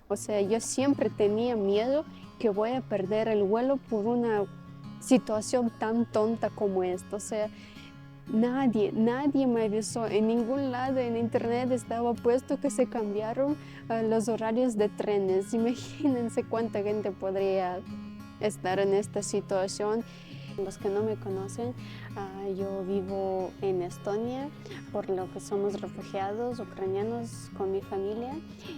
O sea, yo siempre tenía miedo que voy a perder el vuelo por una situación tan tonta como esta. O sea, nadie me avisó. En ningún lado en internet estaba puesto que se cambiaron los horarios de trenes. Imagínense cuánta gente podría estar en esta situación. Los que no me conocen, yo vivo en Estonia, por lo que somos refugiados ucranianos con mi familia,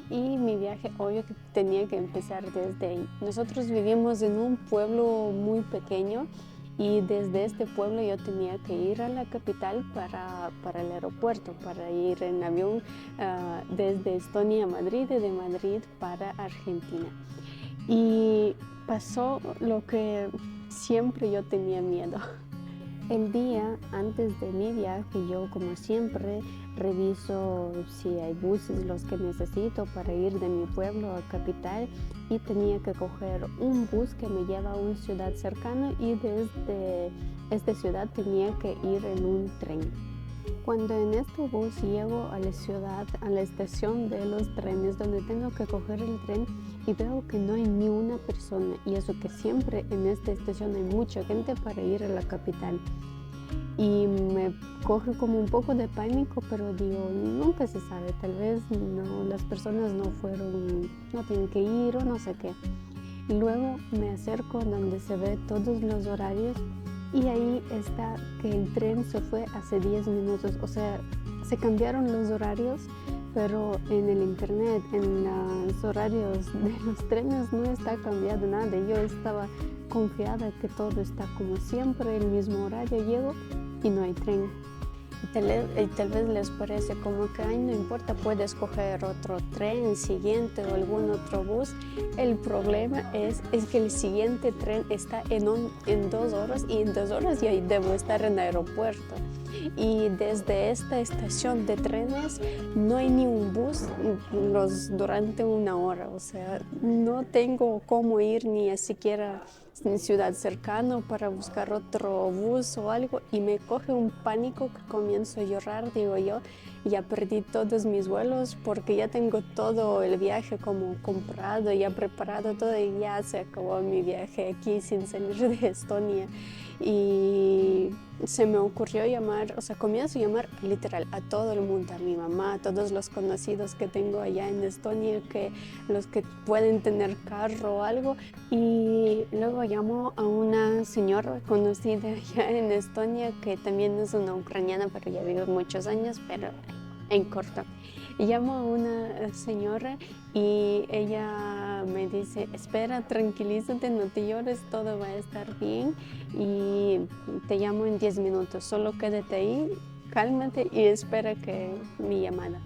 y mi viaje obvio que tenía que empezar desde ahí. Nosotros vivimos en un pueblo muy pequeño y desde este pueblo yo tenía que ir a la capital para el aeropuerto, para ir en avión desde Estonia a Madrid y de Madrid para Argentina. Y pasó lo que siempre yo tenía miedo. El día antes de mi viaje, yo como siempre reviso si hay buses los que necesito para ir de mi pueblo a capital, y tenía que coger un bus que me lleva a una ciudad cercana, y desde esta ciudad tenía que ir en un tren. Cuando en este bus llego a la ciudad, a la estación de los trenes donde tengo que coger el tren, y veo que no hay ni una persona, y eso que siempre en esta estación hay mucha gente para ir a la capital. Y me coge como un poco de pánico, pero digo, nunca se sabe, tal vez no, las personas no tienen que ir o no sé qué. Y luego me acerco donde se ve todos los horarios, y ahí está que el tren se fue hace 10 minutos. O sea, se cambiaron los horarios, pero en el internet, en los horarios de los trenes no está cambiado nada. Yo estaba confiada que todo está como siempre, el mismo horario. Llego y no hay tren. Y tal vez les parece como que, ay, no importa, puedes coger otro tren siguiente o algún otro bus. El problema es que el siguiente tren está en 2 horas, y en 2 horas ya debo estar en el aeropuerto. Y desde esta estación de trenes no hay ni un bus durante una hora. O sea, no tengo cómo ir ni siquiera en ciudad cercana para buscar otro bus o algo, y me coge un pánico que comienzo a llorar. Digo yo, ya perdí todos mis vuelos porque ya tengo todo el viaje como comprado, ya preparado todo, y ya se acabó mi viaje aquí sin salir de Estonia. Y se me ocurrió llamar, o sea, comienzo a llamar literal a todo el mundo, a mi mamá, a todos los conocidos que tengo allá en Estonia, los que pueden tener carro o algo. Y luego llamo a una señora conocida allá en Estonia, que también es una ucraniana, pero ya vive muchos años, pero en corto. Llamo a una señora y ella me dice, espera, tranquilízate, no te llores, todo va a estar bien, y te llamo en 10 minutos, solo quédate ahí, cálmate y espera que mi llamada.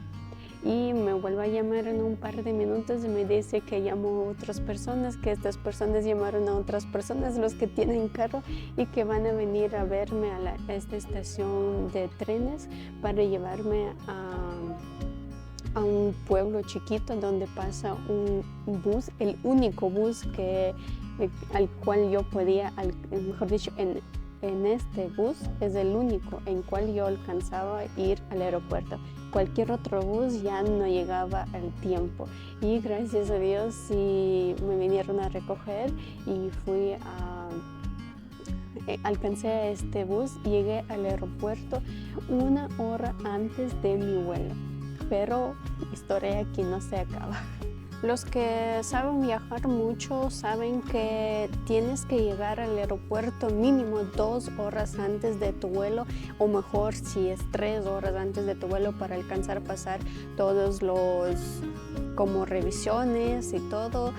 Y me vuelve a llamar en un par de minutos y me dice que llamó a otras personas, que estas personas llamaron a otras personas, los que tienen carro, y que van a venir a verme a esta estación de trenes para llevarme a un pueblo chiquito donde pasa un bus, el único bus al cual yo podía, mejor dicho, en este bus es el único en cual yo alcanzaba a ir al aeropuerto. Cualquier otro bus ya no llegaba al tiempo, y gracias a Dios sí me vinieron a recoger y alcancé a este bus y llegué al aeropuerto 1 hora antes de mi vuelo. Pero la historia aquí no se acaba. Los que saben viajar mucho saben que tienes que llegar al aeropuerto mínimo 2 horas antes de tu vuelo, o mejor si es 3 horas antes de tu vuelo, para alcanzar a pasar todos los como revisiones y todo.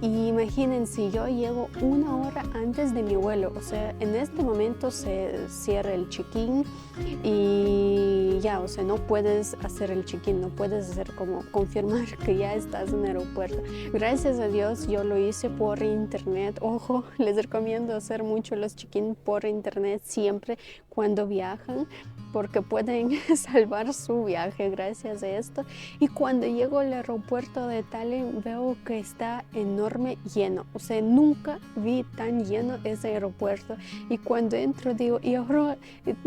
Y imagínense, yo llego 1 hora antes de mi vuelo. O sea, en este momento se cierra el check-in y ya, o sea, no puedes hacer el check-in, no puedes hacer como confirmar que ya estás en el aeropuerto. Gracias a Dios yo lo hice por internet. Ojo, les recomiendo hacer mucho los check-in por internet siempre cuando viajan, porque pueden salvar su viaje gracias a esto. Y cuando llego al aeropuerto de Tallinn veo que está enorme, lleno. O sea, nunca vi tan lleno ese aeropuerto. Y cuando entro digo, y ahora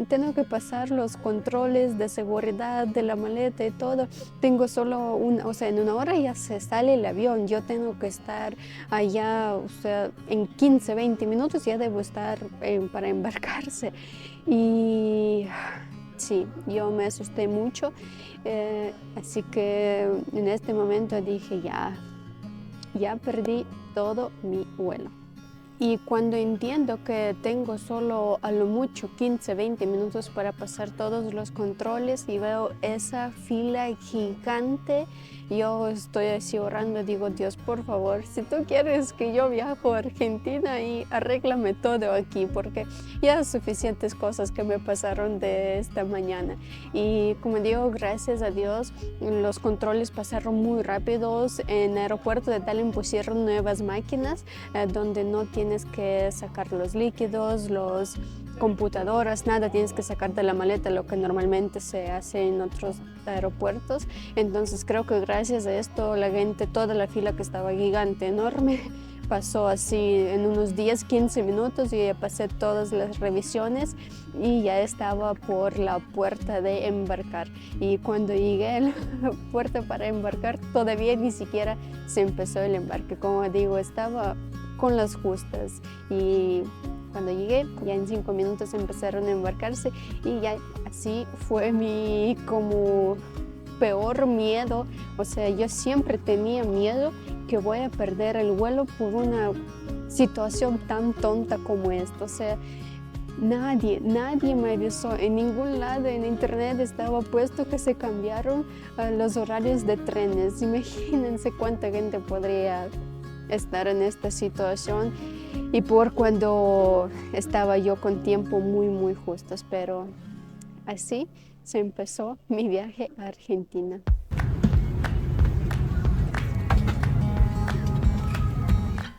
tengo que pasar los controles de seguridad de la maleta y todo. Tengo solo o sea, en una hora ya se sale el avión. Yo tengo que estar allá, o sea, en 15, 20 minutos ya debo estar para embarcarse. Y sí, yo me asusté mucho, así que en este momento dije ya perdí todo mi vuelo. Y cuando entiendo que tengo solo a lo mucho 15, 20 minutos para pasar todos los controles y veo esa fila gigante, yo estoy así orando, digo, Dios, por favor, si tú quieres que yo viajo a Argentina y arréglame todo aquí, porque ya suficientes cosas que me pasaron de esta mañana. Y como digo, gracias a Dios, los controles pasaron muy rápidos. En el aeropuerto de Tallinn pusieron nuevas máquinas donde no tienes que sacar los líquidos, los computadoras, nada tienes que sacar de la maleta, lo que normalmente se hace en otros aeropuertos. Entonces creo que gracias a esto la gente, toda la fila que estaba gigante, enorme, pasó así en unos 10, 15 minutos y ya pasé todas las revisiones y ya estaba por la puerta de embarcar. Y cuando llegué a la puerta para embarcar, todavía ni siquiera se empezó el embarque. Como digo, estaba con las justas y cuando llegué ya en 5 minutos empezaron a embarcarse y ya así fue mi como peor miedo. O sea, yo siempre tenía miedo que voy a perder el vuelo por una situación tan tonta como esta. O sea, nadie me avisó, en ningún lado en internet estaba puesto que se cambiaron los horarios de trenes. Imagínense cuánta gente podría estar en esta situación y por cuando estaba yo con tiempo muy justos, pero así se empezó mi viaje a Argentina.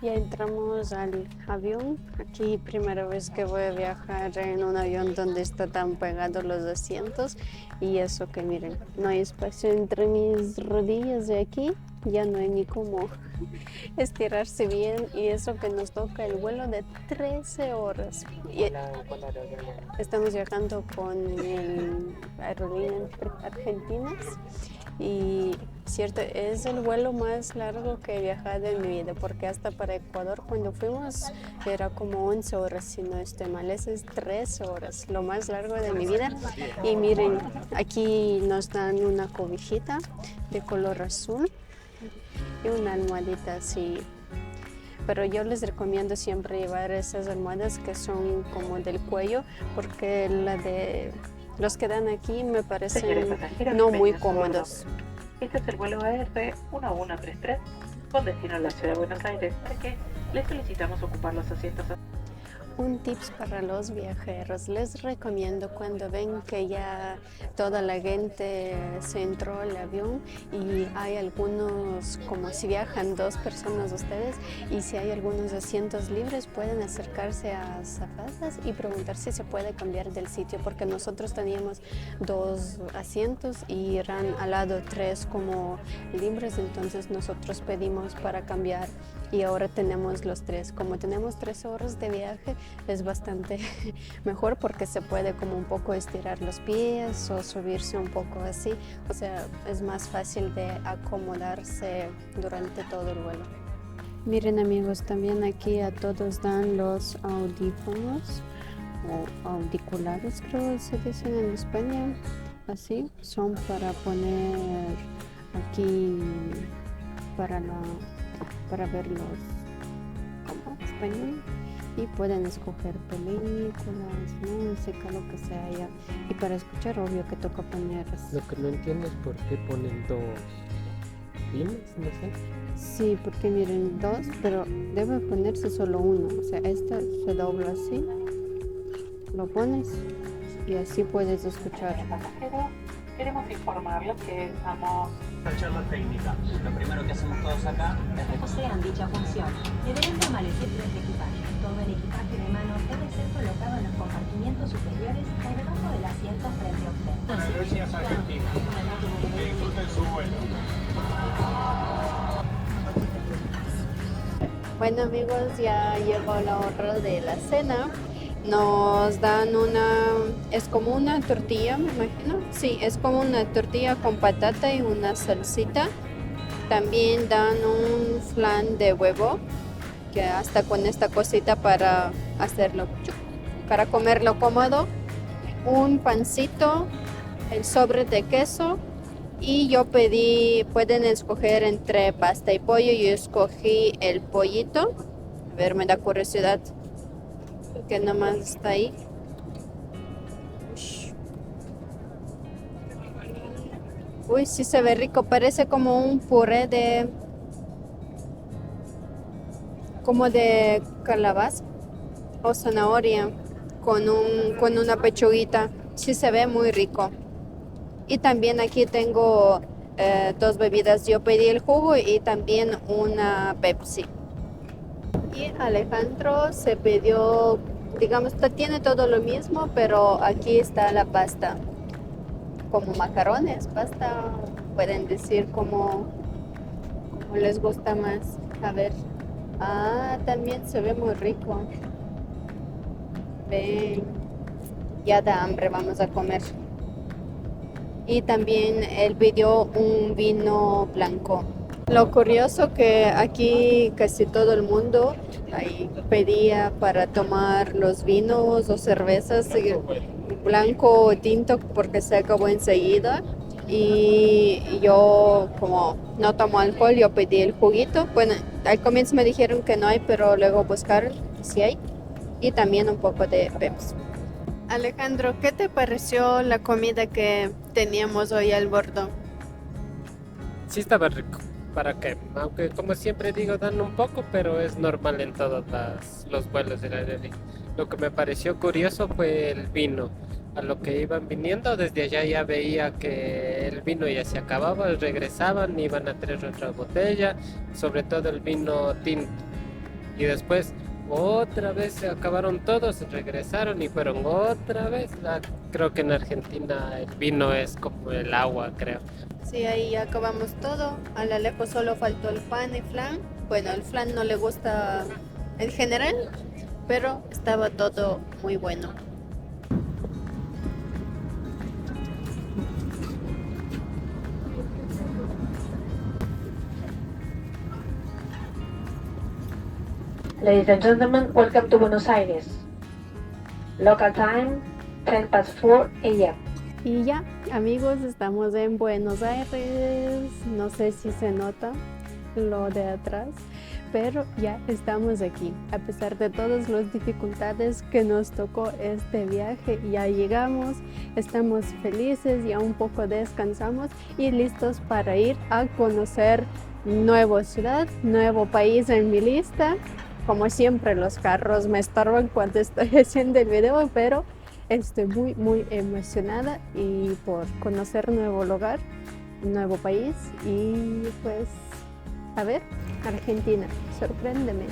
Ya entramos al avión. Aquí primera vez que voy a viajar en un avión donde está tan pegados los asientos y eso que miren, no hay espacio entre mis rodillas de aquí, ya no hay ni cómo estirarse bien y eso que nos toca el vuelo de 13 horas. Y estamos viajando con el Aerolíneas Argentinas y cierto, es el vuelo más largo que he viajado en mi vida porque hasta para Ecuador cuando fuimos era como 11 horas, si no estoy mal, ese es 13 horas, lo más largo de mi vida. Y miren, aquí nos dan una cobijita de color azul y una almohadita así, pero yo les recomiendo siempre llevar esas almohadas que son como del cuello porque los que dan aquí me parecen no muy cómodos. Este es el vuelo AR 1133 con destino a la ciudad de Buenos Aires, para que les solicitamos ocupar los asientos. Un tips para los viajeros, les recomiendo cuando ven que ya toda la gente se entró al avión y hay algunos, como si viajan 2 personas ustedes y si hay algunos asientos libres pueden acercarse a azafatas y preguntar si se puede cambiar del sitio porque nosotros teníamos 2 asientos y eran al lado 3 como libres, entonces nosotros pedimos para cambiar y ahora tenemos los 3. Como tenemos 3 horas de viaje es bastante mejor porque se puede como un poco estirar los pies o subirse un poco así, o sea, es más fácil de acomodarse durante todo el vuelo. Miren amigos, también aquí a todos dan los audífonos o auriculares, creo que se dicen en España, así, son para poner aquí para ver los español y pueden escoger películas, música, lo que sea ya. Y para escuchar, obvio que toca poner. Lo que no entiendo es por qué ponen 2 pines, no sé. Sí, porque miren, 2, pero debe ponerse solo uno. O sea, esta se dobla así, lo pones y así puedes escuchar. Queremos informarles que estamos La charla técnica. Lo primero que hacemos todos acá es posean dicha función deberán permanecer tras el equipaje. Todo el equipaje de mano debe ser colocado en los compartimientos superiores o debajo del asiento frente a usted. Aerolíneas Argentinas. Disfruten su vuelo. Bueno amigos, ya llegó la hora de la cena. Nos dan es como una tortilla, me imagino. Sí, es como una tortilla con patata y una salsita. También dan un flan de huevo, que hasta con esta cosita para hacerlo, para comerlo cómodo. Un pancito, el sobre de queso. Y yo pedí, pueden escoger entre pasta y pollo. Yo escogí el pollito. A ver, me da curiosidad que nomás está ahí. Uy, sí se ve rico. Parece como un puré como de calabaza o zanahoria con una pechuguita. Sí se ve muy rico. Y también aquí tengo 2 bebidas. Yo pedí el jugo y también una Pepsi. Y Alejandro se pidió, digamos, tiene todo lo mismo, pero aquí está la pasta. Como macarrones, pasta, pueden decir como les gusta más. A ver. Ah, también se ve muy rico. Ven, ya da hambre, vamos a comer. Y también él pidió un vino blanco. Lo curioso que aquí casi todo el mundo ahí pedía para tomar los vinos o cervezas blanco o tinto porque se acabó enseguida. Y yo como no tomo alcohol, yo pedí el juguito. Bueno, al comienzo me dijeron que no hay, pero luego buscaron si hay. Y también un poco de Pepsi. Alejandro, ¿qué te pareció la comida que teníamos hoy al bordo? Sí estaba rico. ¿Para qué? Aunque como siempre digo, dan un poco, pero es normal en todos los vuelos de la aerolínea. Lo que me pareció curioso fue el vino. A lo que iban viniendo, desde allá ya veía que el vino ya se acababa, regresaban, iban a traer otra botella, sobre todo el vino tinto. Y después otra vez se acabaron todos, regresaron y fueron otra vez. Creo que en Argentina el vino es como el agua, creo. Sí, ahí ya acabamos todo. A la Alejo solo faltó el pan y flan. Bueno, el flan no le gusta en general, pero estaba todo muy bueno. Ladies and gentlemen, welcome to Buenos Aires. Local time, 4 a.m. Y ya, amigos, estamos en Buenos Aires. No sé si se nota lo de atrás, pero ya estamos aquí. A pesar de todas las dificultades que nos tocó este viaje, ya llegamos, estamos felices, ya un poco descansamos y listos para ir a conocer nueva ciudad, nuevo país en mi lista. Como siempre, los carros me estorban cuando estoy haciendo el video, pero estoy muy emocionada y por conocer un nuevo lugar, un nuevo país y pues, a ver, Argentina, sorpréndeme.